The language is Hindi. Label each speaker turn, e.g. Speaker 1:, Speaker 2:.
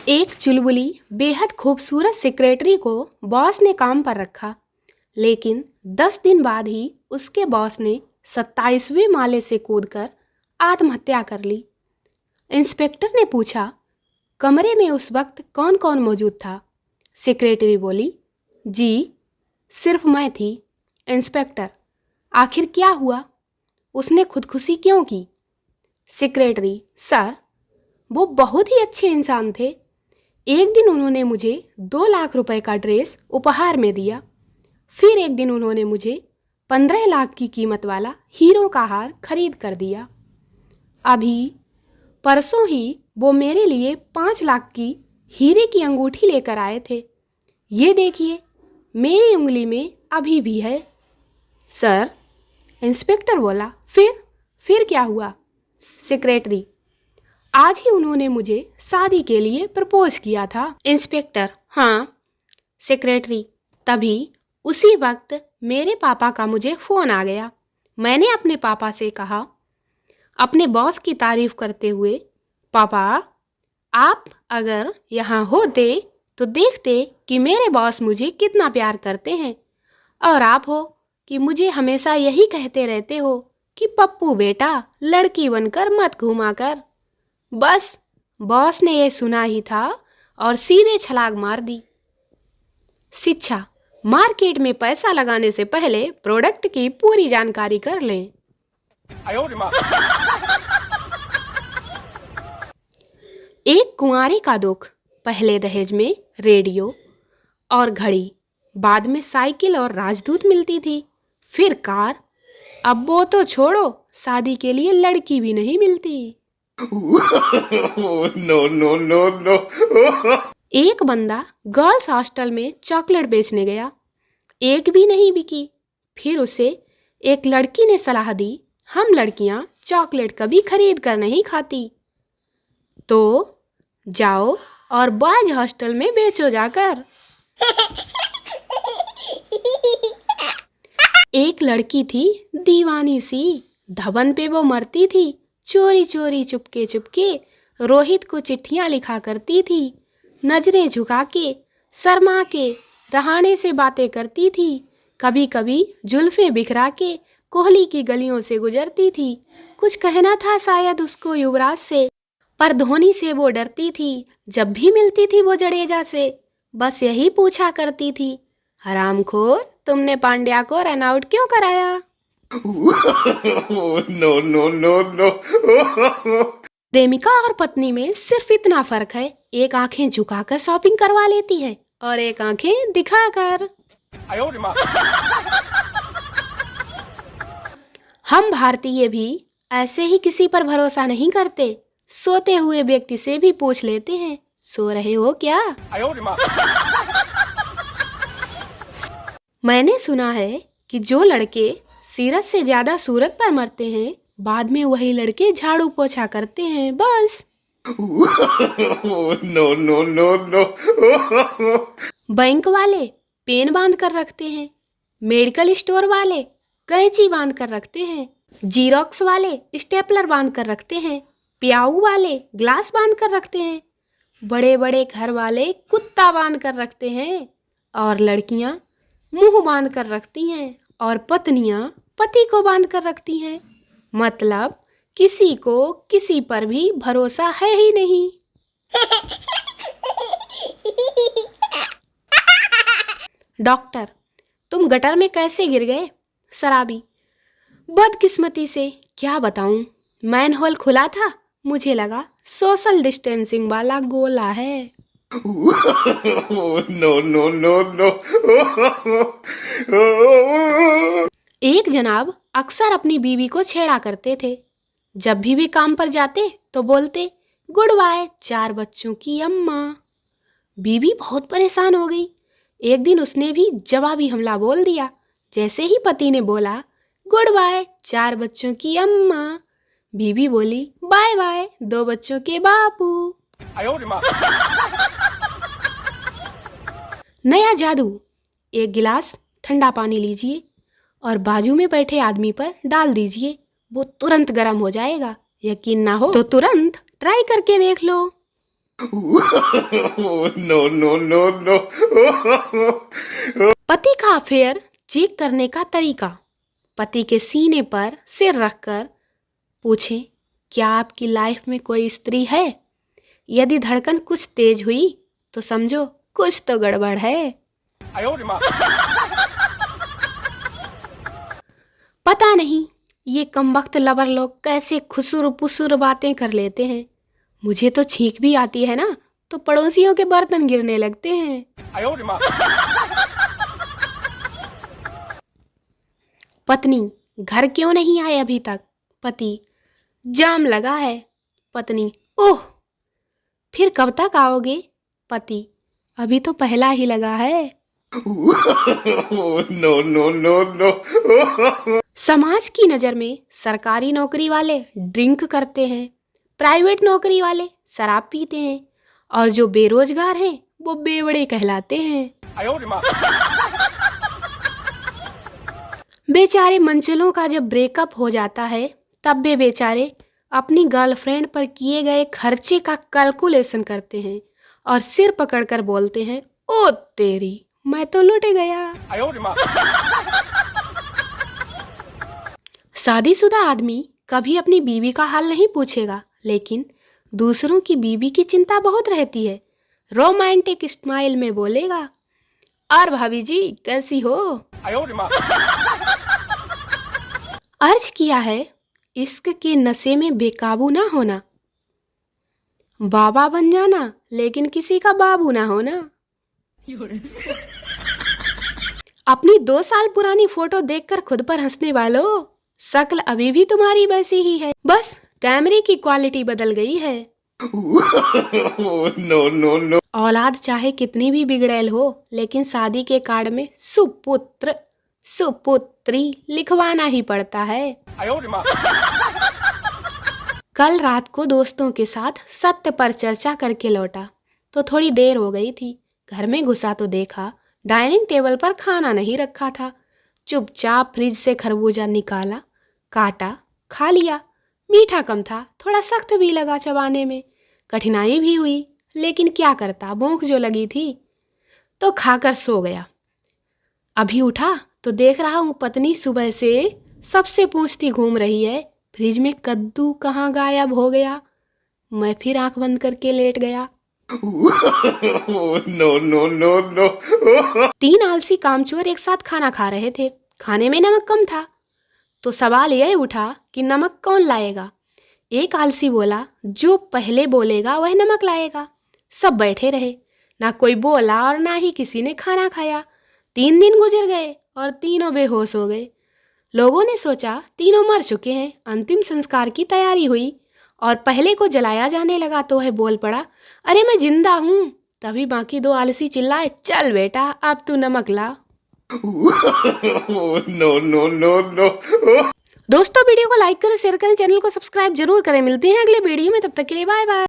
Speaker 1: एक चुलबुली बेहद खूबसूरत सेक्रेटरी को बॉस ने काम पर रखा, लेकिन 10 दिन बाद ही उसके बॉस ने 27वें माले से कूदकर आत्महत्या कर ली। इंस्पेक्टर ने पूछा, कमरे में उस वक्त कौन कौन मौजूद था? सेक्रेटरी बोली, जी सिर्फ मैं थी। इंस्पेक्टर, आखिर क्या हुआ? उसने खुदकुशी क्यों की? सेक्रेटरी, सर वो बहुत ही अच्छे इंसान थे। एक दिन उन्होंने मुझे 2 लाख रुपए का ड्रेस उपहार में दिया। फिर एक दिन उन्होंने मुझे 15 लाख की कीमत वाला हीरो का हार खरीद कर दिया। अभी परसों ही वो मेरे लिए 5 लाख की हीरे की अंगूठी लेकर आए थे। ये देखिए, मेरी उंगली में अभी भी है। सर, इंस्पेक्टर बोला, फिर क्या हुआ? सेक्रेटरी, आज ही उन्होंने मुझे शादी के लिए प्रपोज किया था। इंस्पेक्टर, हाँ। सेक्रेटरी, तभी उसी वक्त मेरे पापा का मुझे फ़ोन आ गया। मैंने अपने पापा से कहा, अपने बॉस की तारीफ करते हुए, पापा आप अगर यहाँ होते तो देखते कि मेरे बॉस मुझे कितना प्यार करते हैं, और आप हो कि मुझे हमेशा यही कहते रहते हो कि पप्पू बेटा लड़की बनकर मत घुमा कर। बस बॉस ने ये सुना ही था और सीधे छलांग मार दी। शिक्षा, मार्केट में पैसा लगाने से पहले प्रोडक्ट की पूरी जानकारी कर लें। एक कुंवारी का दुख, पहले दहेज में रेडियो और घड़ी, बाद में साइकिल और राजदूत मिलती थी, फिर कार, अब वो तो छोड़ो, शादी के लिए लड़की भी नहीं मिलती।
Speaker 2: No no no no.
Speaker 1: एक बंदा गर्ल्स हॉस्टल में चॉकलेट बेचने गया, एक भी नहीं बिकी। फिर उसे एक लड़की ने सलाह दी, हम लड़कियां चॉकलेट कभी खरीद कर नहीं खाती, तो जाओ और बॉयज हॉस्टल में बेचो जाकर। एक लड़की थी दीवानी सी, धवन पे वो मरती थी, चोरी चोरी चुपके चुपके रोहित को चिट्ठियां लिखा करती थी, नजरें झुका के शर्मा के रहाणे से बातें करती थी, कभी कभी जुल्फें बिखरा के कोहली की गलियों से गुजरती थी। कुछ कहना था शायद उसको युवराज से, पर धोनी से वो डरती थी। जब भी मिलती थी वो जडेजा से बस यही पूछा करती थी, हरामखोर तुमने पांड्या को रन आउट क्यों कराया?
Speaker 2: No no no no.
Speaker 1: प्रेमिका और पत्नी में सिर्फ इतना फर्क है, एक आंखें झुकाकर शॉपिंग करवा लेती है और एक आंखें दिखाकर। हम भारतीय भी ऐसे ही किसी पर भरोसा नहीं करते, सोते हुए व्यक्ति से भी पूछ लेते हैं, सो रहे हो क्या? मैंने सुना है कि जो लड़के सीरत से ज्यादा सूरत पर मरते हैं, बाद में वही लड़के झाड़ू पोछा करते हैं। बस
Speaker 2: no no no no.
Speaker 1: Bank वाले पेन बांध कर रखते हैं, मेडिकल स्टोर वाले कैंची बांध कर रखते हैं, जीरोक्स वाले स्टेपलर बांध कर रखते हैं, प्याऊ वाले ग्लास बांध कर रखते हैं, बड़े बड़े घर वाले कुत्ता बांध कर रखते हैं, और लड़कियां मुंह बांध कर रखती हैं, और पत्नियां पति को बांध कर रखती हैं। मतलब किसी को किसी पर भी भरोसा है ही नहीं। डॉक्टर, तुम गटर में कैसे गिर गए? शराबी, बदकिस्मती से, क्या बताऊं, मैनहोल खुला था, मुझे लगा सोशल डिस्टेंसिंग वाला गोला है।
Speaker 2: No no no no.
Speaker 1: एक जनाब अक्सर अपनी बीवी को छेड़ा करते थे। जब भी वे काम पर जाते तो बोलते, गुड बाय 4 बच्चों की अम्मा। बीवी बहुत परेशान हो गई। एक दिन उसने भी जवाबी हमला बोल दिया। जैसे ही पति ने बोला, गुड बाय 4 बच्चों की अम्मा, बीवी बोली, बाय बाय 2 बच्चों के बापू। नया जादू, एक गिलास ठंडा पानी लीजिए और बाजू में बैठे आदमी पर डाल दीजिए, वो तुरंत गर्म हो जाएगा। यकीन ना हो तो तुरंत ट्राई करके देख लो।
Speaker 2: No, no, no, no.
Speaker 1: पति का अफेयर चेक करने का तरीका। पति के सीने पर सिर रखकर पूछें, क्या आपकी लाइफ में कोई स्त्री है? यदि धड़कन कुछ तेज हुई तो समझो कुछ तो गड़बड़ है। पता नहीं ये कमबख्त लवर लोग कैसे खुसुर पुसुर बातें कर लेते हैं। मुझे तो छींक भी आती है ना तो पड़ोसियों के बर्तन गिरने लगते हैं। पत्नी, घर क्यों नहीं आए अभी तक? पति, जाम लगा है। पत्नी, ओह, फिर कब तक आओगे? पति, अभी तो पहला ही लगा है।
Speaker 2: No, no, no, no.
Speaker 1: समाज की नज़र में सरकारी नौकरी वाले ड्रिंक करते हैं, प्राइवेट नौकरी वाले शराब पीते हैं और जो बेरोजगार हैं वो बेवड़े कहलाते हैं। बेचारे मंचलों का जब ब्रेकअप हो जाता है तब वे बेचारे अपनी गर्लफ्रेंड पर किए गए खर्चे का कैलकुलेशन करते हैं और सिर पकड़कर बोलते हैं, ओ तेरी, मैं तो लुट गया। शादीशुदा आदमी कभी अपनी बीवी का हाल नहीं पूछेगा, लेकिन दूसरों की बीवी की चिंता बहुत रहती है। रोमांटिक स्माइल में बोलेगा, और भाभी जी कैसी हो? अर्ज किया है, इश्क के नशे में बेकाबू ना होना, बाबा बन जाना लेकिन किसी का बाबू ना होना। अपनी 2 साल पुरानी फोटो देखकर खुद पर हंसने वालों, शक्ल अभी भी तुम्हारी वैसी ही है, बस कैमरे की क्वालिटी बदल गई है।
Speaker 2: No, no, no.
Speaker 1: औलाद चाहे कितनी भी बिगड़ैल हो, लेकिन शादी के कार्ड में सुपुत्र सुपुत्री लिखवाना ही पड़ता है। कल रात को दोस्तों के साथ सत्य पर चर्चा करके लौटा तो थोड़ी देर हो गई थी। घर में घुसा तो देखा डाइनिंग टेबल पर खाना नहीं रखा था। चुपचाप फ्रिज से खरबूजा निकाला, काटा, खा लिया। मीठा कम था, थोड़ा सख्त भी लगा चबाने में, कठिनाई भी हुई, लेकिन क्या करता, भूख जो लगी थी तो खाकर सो गया। अभी उठा तो देख रहा हूँ पत्नी सुबह से सबसे पूछती घूम रही है, फ्रिज में कद्दू कहाँ गायब हो गया। मैं फिर आंख बंद करके लेट गया।
Speaker 2: No, no, no, no.
Speaker 1: 3 आलसी कामचोर एक साथ खाना खा रहे थे। खाने में नमक कम था तो सवाल यह उठा कि नमक कौन लाएगा। एक आलसी बोला, जो पहले बोलेगा वह नमक लाएगा। सब बैठे रहे, ना कोई बोला और ना ही किसी ने खाना खाया। 3 दिन गुजर गए और तीनों बेहोश हो गए। लोगों ने सोचा तीनों मर चुके हैं। अंतिम संस्कार की तैयारी हुई और पहले को जलाया जाने लगा तो वह बोल पड़ा, अरे मैं जिंदा हूँ। तभी बाकी 2 आलसी चिल्लाए, चल बेटा अब तू नमक ला।
Speaker 2: No, no, no, no.
Speaker 1: दोस्तों वीडियो को लाइक करें, शेयर करें, चैनल को सब्सक्राइब जरूर करें। मिलते हैं अगले वीडियो में, तब तक के लिए बाय बाय।